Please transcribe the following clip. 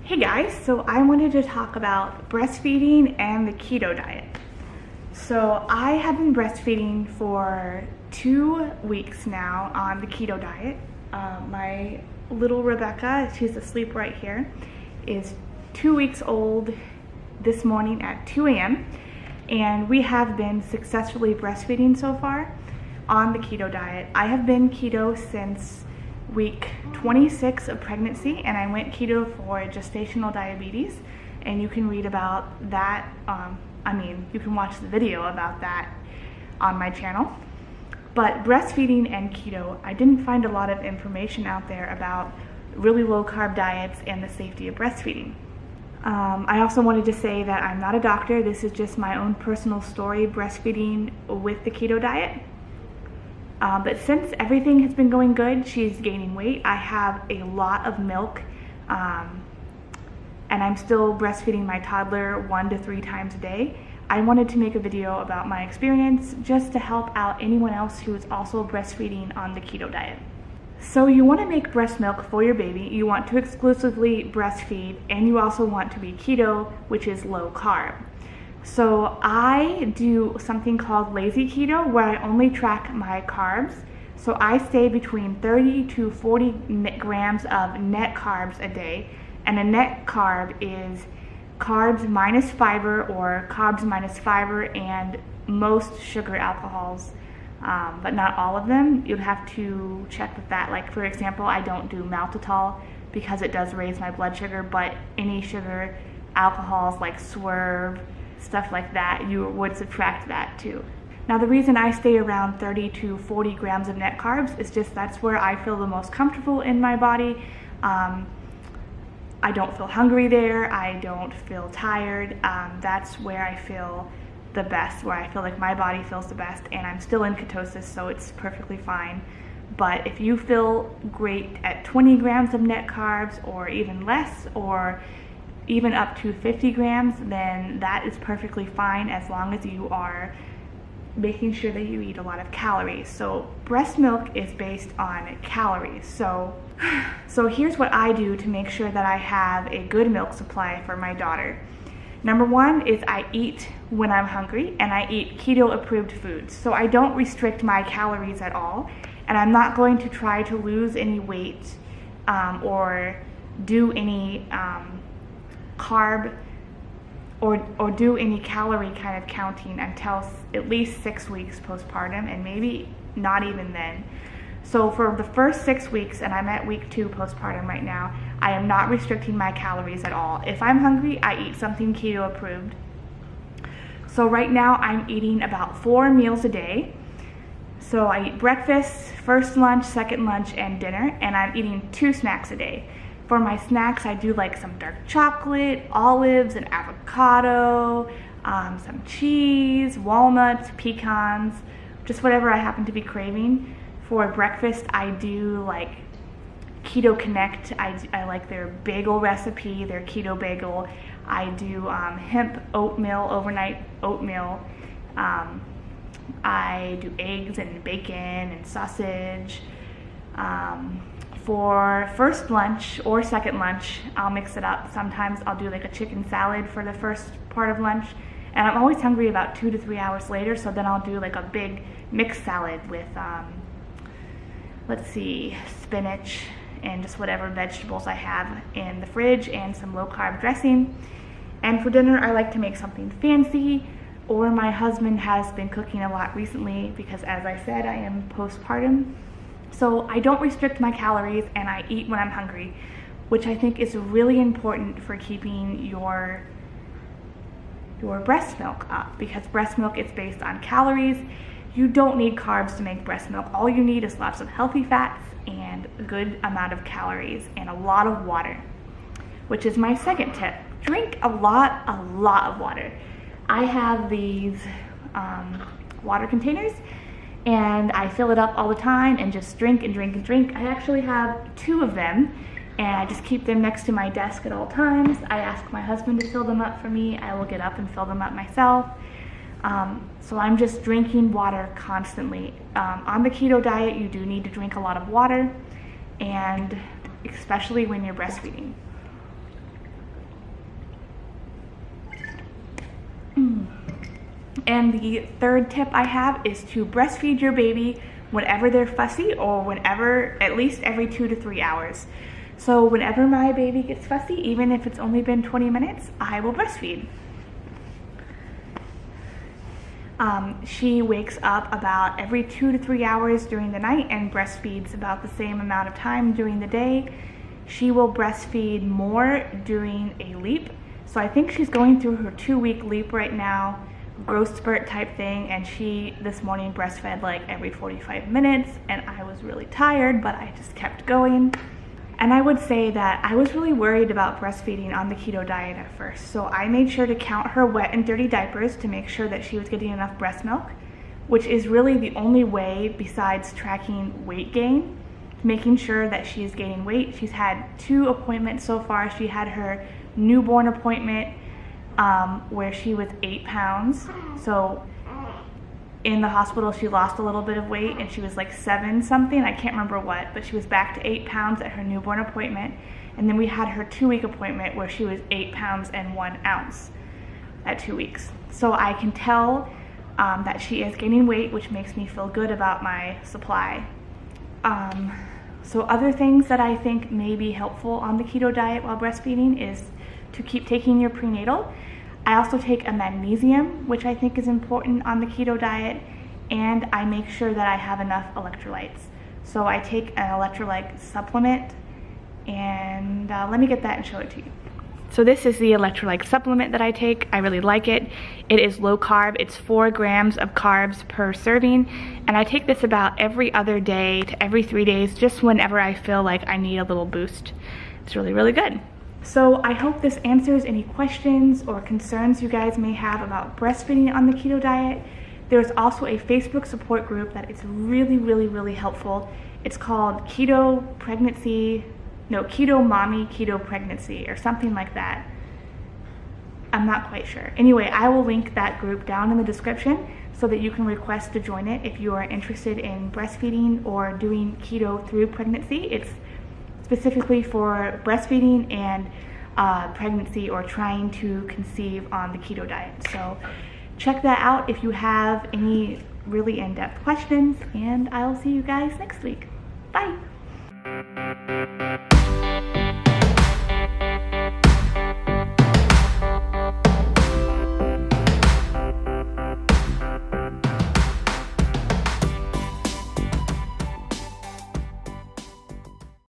Hey guys, so I wanted to talk about breastfeeding and the keto diet. So I have been breastfeeding for 2 weeks now on the keto diet. My little Rebecca, she's asleep right here, is 2 weeks old this morning at 2 a.m. and we have been successfully breastfeeding so far on the keto diet. I have been keto since week 26 of pregnancy, and I went keto for gestational diabetes, and you can read about that, you can watch the video about that on my channel. But breastfeeding and keto, I didn't find a lot of information out there about really low carb diets and the safety of breastfeeding. I also wanted to say that I'm not a doctor. This is just my own personal story breastfeeding with the keto diet. But since everything has been going good, she's gaining weight. I have a lot of milk, and I'm still breastfeeding my toddler 1 to 3 times a day. I wanted to make a video about my experience just to help out anyone else who is also breastfeeding on the keto diet. So you want to make breast milk for your baby, you want to exclusively breastfeed, and you also want to be keto, which is low carb. So I do something called lazy keto, where I only track my carbs. So I stay between 30 to 40 grams of net carbs a day. And a net carb is carbs minus fiber, or carbs minus fiber and most sugar alcohols, but not all of them. You'd have to check with that. Like, for example, I don't do maltitol because it does raise my blood sugar, but any sugar alcohols like Swerve, stuff like that, you would subtract that too. Now, the reason I stay around 30 to 40 grams of net carbs is just that's where I feel the most comfortable in my body. I don't feel hungry there, I don't feel tired. That's where I feel the best, where I feel like my body feels the best, and I'm still in ketosis, so it's perfectly fine. But if you feel great at 20 grams of net carbs, or even less, or even up to 50 grams, then that is perfectly fine, as long as you are making sure that you eat a lot of calories. So breast milk is based on calories. So here's what I do to make sure that I have a good milk supply for my daughter. Number one is I eat when I'm hungry, and I eat keto approved foods. So I don't restrict my calories at all, and I'm not going to try to lose any weight or do any carb or do any calorie kind of counting until at least 6 weeks postpartum, and maybe not even then. So for the first 6 weeks, and I'm at week 2 postpartum right now, I am not restricting my calories at all. If I'm hungry, I eat something keto approved. So right now I'm eating about 4 meals a day. So I eat breakfast, first lunch, second lunch, and dinner, and I'm eating 2 snacks a day. For my snacks, I do like some dark chocolate, olives, and avocado, some cheese, walnuts, pecans, just whatever I happen to be craving. For breakfast, I do like Keto Connect. I like their bagel recipe, their keto bagel. I do hemp oatmeal, overnight oatmeal. I do eggs and bacon and sausage. For first lunch or second lunch, I'll mix it up. Sometimes I'll do like a chicken salad for the first part of lunch, and I'm always hungry about 2 to 3 hours later, so then I'll do like a big mixed salad with, spinach and just whatever vegetables I have in the fridge, and some low carb dressing. And for dinner, I like to make something fancy, or my husband has been cooking a lot recently because, as I said, I am postpartum. So I don't restrict my calories, and I eat when I'm hungry, which I think is really important for keeping your breast milk up, because breast milk is based on calories. You don't need carbs to make breast milk. All you need is lots of healthy fats and a good amount of calories and a lot of water, which is my second tip. Drink a lot of water. I have these water containers, and I fill it up all the time and just drink and drink and drink. I actually have 2 of them, and I just keep them next to my desk at all times. I ask my husband to fill them up for me. I will get up and fill them up myself. So I'm just drinking water constantly. On the keto diet, you do need to drink a lot of water, and especially when you're breastfeeding. And the third tip I have is to breastfeed your baby whenever they're fussy, or whenever, at least every 2 to 3 hours. So whenever my baby gets fussy, even if it's only been 20 minutes, I will breastfeed. She wakes up about every 2 to 3 hours during the night and breastfeeds about the same amount of time during the day. She will breastfeed more during a leap. So I think she's going through her 2-week leap right now, growth spurt type thing, and she this morning breastfed like every 45 minutes, and I was really tired, but I just kept going. And I would say that I was really worried about breastfeeding on the keto diet at first, so I made sure to count her wet and dirty diapers to make sure that she was getting enough breast milk, which is really the only way besides tracking weight gain, making sure that she is gaining weight. She's had 2 appointments so far. She had her newborn appointment where she was 8 pounds. So in the hospital she lost a little bit of weight and she was like 7 something, I can't remember what, but she was back to 8 pounds at her newborn appointment. And then we had her 2-week appointment where she was 8 pounds and 1 ounce at 2 weeks. So I can tell that she is gaining weight, which makes me feel good about my supply. So other things that I think may be helpful on the keto diet while breastfeeding is to keep taking your prenatal. I also take a magnesium, which I think is important on the keto diet, and I make sure that I have enough electrolytes. So I take an electrolyte supplement, and let me get that and show it to you. So this is the electrolyte supplement that I take. I really like it. It is low carb. It's 4 grams of carbs per serving, and I take this about every other day to every 3 days, just whenever I feel like I need a little boost. It's really, really good. So I hope this answers any questions or concerns you guys may have about breastfeeding on the keto diet. There's also a Facebook support group that is really, really, really helpful. It's called Keto Mommy Keto Pregnancy or something like that. I'm not quite sure. Anyway, I will link that group down in the description so that you can request to join it if you are interested in breastfeeding or doing keto through pregnancy. It's specifically for breastfeeding and pregnancy or trying to conceive on the keto diet. So check that out if you have any really in-depth questions, and I'll see you guys next week. Bye.